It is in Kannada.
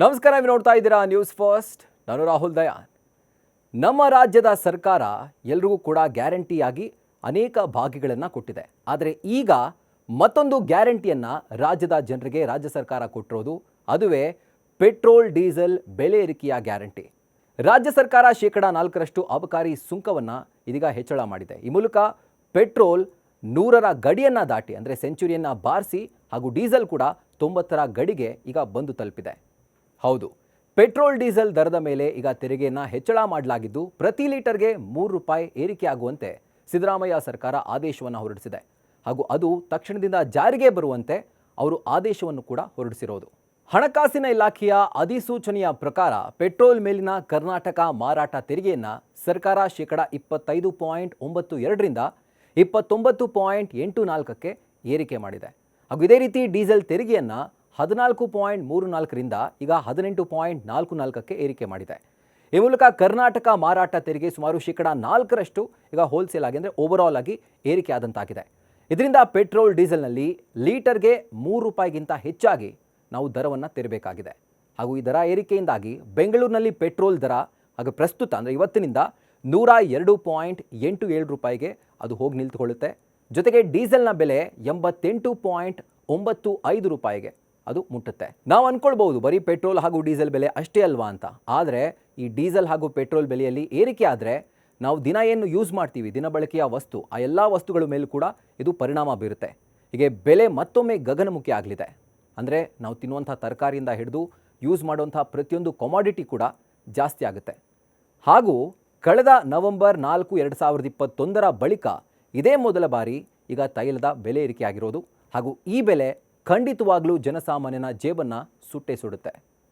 ನಮಸ್ಕಾರ, ನೀವು ನೋಡ್ತಾ ಇದ್ದೀರಾ ನ್ಯೂಸ್ ಫಸ್ಟ್. ನಾನು ರಾಹುಲ್ ದಯಾನ್. ನಮ್ಮ ರಾಜ್ಯದ ಸರ್ಕಾರ ಎಲ್ರಿಗೂ ಕೂಡ ಗ್ಯಾರಂಟಿಯಾಗಿ ಅನೇಕ ಭಾಗ್ಯಗಳನ್ನು ಕೊಟ್ಟಿದೆ. ಆದರೆ ಈಗ ಮತ್ತೊಂದು ಗ್ಯಾರಂಟಿಯನ್ನು ರಾಜ್ಯದ ಜನರಿಗೆ ರಾಜ್ಯ ಸರ್ಕಾರ ಕೊಟ್ಟಿರೋದು, ಅದುವೇ ಪೆಟ್ರೋಲ್ ಡೀಸೆಲ್ ಬೆಲೆ ಏರಿಕೆಯ ಗ್ಯಾರಂಟಿ. ರಾಜ್ಯ ಸರ್ಕಾರ 4% ಅಬಕಾರಿ ಸುಂಕವನ್ನು ಇದೀಗ ಹೆಚ್ಚಳ ಮಾಡಿದೆ. ಈ ಮೂಲಕ ಪೆಟ್ರೋಲ್ 100ರ ಗಡಿಯನ್ನು ದಾಟಿ, ಅಂದರೆ ಸೆಂಚುರಿಯನ್ನು ಬಾರಿಸಿ, ಹಾಗೂ ಡೀಸೆಲ್ ಕೂಡ 90ರ ಗಡಿಗೆ ಈಗ ಬಂದು ತಲುಪಿದೆ. ಹೌದು, ಪೆಟ್ರೋಲ್ ಡೀಸೆಲ್ ದರದ ಮೇಲೆ ಈಗ ತೆರಿಗೆಯನ್ನು ಹೆಚ್ಚಳ ಮಾಡಲಾಗಿದ್ದು, ಪ್ರತಿ ಲೀಟರ್ಗೆ ₹3 ಏರಿಕೆ ಆಗುವಂತೆ ಸಿದ್ದರಾಮಯ್ಯ ಸರ್ಕಾರ ಆದೇಶವನ್ನು ಹೊರಡಿಸಿದೆ. ಹಾಗೂ ಅದು ತಕ್ಷಣದಿಂದ ಜಾರಿಗೆ ಬರುವಂತೆ ಅವರು ಆದೇಶವನ್ನು ಕೂಡ ಹೊರಡಿಸಿರೋದು. ಹಣಕಾಸಿನ ಇಲಾಖೆಯ ಅಧಿಸೂಚನೆಯ ಪ್ರಕಾರ ಪೆಟ್ರೋಲ್ ಮೇಲಿನ ಕರ್ನಾಟಕ ಮಾರಾಟ ತೆರಿಗೆಯನ್ನು ಸರ್ಕಾರ 25.92ರಿಂದ 29.84ಕ್ಕೆ ಏರಿಕೆ ಮಾಡಿದೆ. ಹಾಗೂ ಇದೇ ರೀತಿ ಡೀಸೆಲ್ ತೆರಿಗೆಯನ್ನು 14.34ರಿಂದ ಈಗ 18.44ಕ್ಕೆ ಏರಿಕೆ ಮಾಡಿದೆ. ಈ ಮೂಲಕ ಕರ್ನಾಟಕ ಮಾರಾಟ ತೆರಿಗೆ ಸುಮಾರು 4% ಈಗ ಹೋಲ್ಸೇಲ್ ಆಗಿ, ಅಂದರೆ ಓವರಾಲ್ ಆಗಿ ಏರಿಕೆ ಆದಂತಾಗಿದೆ. ಇದರಿಂದ ಪೆಟ್ರೋಲ್ ಡೀಸೆಲ್ನಲ್ಲಿ ಲೀಟರ್ಗೆ ₹3ಗಿಂತ ಹೆಚ್ಚಾಗಿ ನಾವು ದರವನ್ನು ತೆರಬೇಕಾಗಿದೆ. ಹಾಗೂ ಈ ದರ ಏರಿಕೆಯಿಂದಾಗಿ ಬೆಂಗಳೂರಿನಲ್ಲಿ ಪೆಟ್ರೋಲ್ ದರ ಹಾಗೂ ಪ್ರಸ್ತುತ, ಅಂದರೆ ಇವತ್ತಿನಿಂದ ₹102.87ಗೆ ಅದು ಹೋಗಿ ನಿಂತುಕೊಳ್ಳುತ್ತೆ. ಜೊತೆಗೆ ಡೀಸೆಲ್ನ ಬೆಲೆ ₹88.95ಗೆ ಅದು ಮುಟ್ಟುತ್ತೆ. ನಾವು ಅಂದ್ಕೊಳ್ಬಹುದು ಬರೀ ಪೆಟ್ರೋಲ್ ಹಾಗೂ ಡೀಸೆಲ್ ಬೆಲೆ ಅಷ್ಟೇ ಅಲ್ವಾ ಅಂತ. ಆದರೆ ಈ ಡೀಸೆಲ್ ಹಾಗೂ ಪೆಟ್ರೋಲ್ ಬೆಲೆಯಲ್ಲಿ ಏರಿಕೆ ಆದರೆ ನಾವು ದಿನ ಏನು ಯೂಸ್ ಮಾಡ್ತೀವಿ, ದಿನಬಳಕೆಯ ವಸ್ತು, ಆ ಎಲ್ಲ ವಸ್ತುಗಳ ಮೇಲೂ ಕೂಡ ಇದು ಪರಿಣಾಮ ಬೀರುತ್ತೆ. ಹೀಗೆ ಬೆಲೆ ಮತ್ತೊಮ್ಮೆ ಗಗನಮುಖಿ ಆಗಲಿದೆ. ಅಂದರೆ ನಾವು ತಿನ್ನುವಂಥ ತರಕಾರಿಯಿಂದ ಹಿಡಿದು ಯೂಸ್ ಮಾಡುವಂಥ ಪ್ರತಿಯೊಂದು ಕಮಾಡಿಟಿ ಕೂಡ ಜಾಸ್ತಿ ಆಗುತ್ತೆ. ಹಾಗೂ ಕಳೆದ ನವೆಂಬರ್ 4, 2021ರ ಬಳಿಕ ಇದೇ ಮೊದಲ ಬಾರಿ ಈಗ ತೈಲದ ಬೆಲೆ ಏರಿಕೆ ಆಗಿರೋದು. ಹಾಗೂ ಈ ಬೆಲೆ ಖಂಡಿತವಾಗ್ಲೂ ಜನಸಾಮಾನ್ಯನ ಜೇಬನ್ನು ಸುಟ್ಟೇ ಸುಡುತ್ತೆ.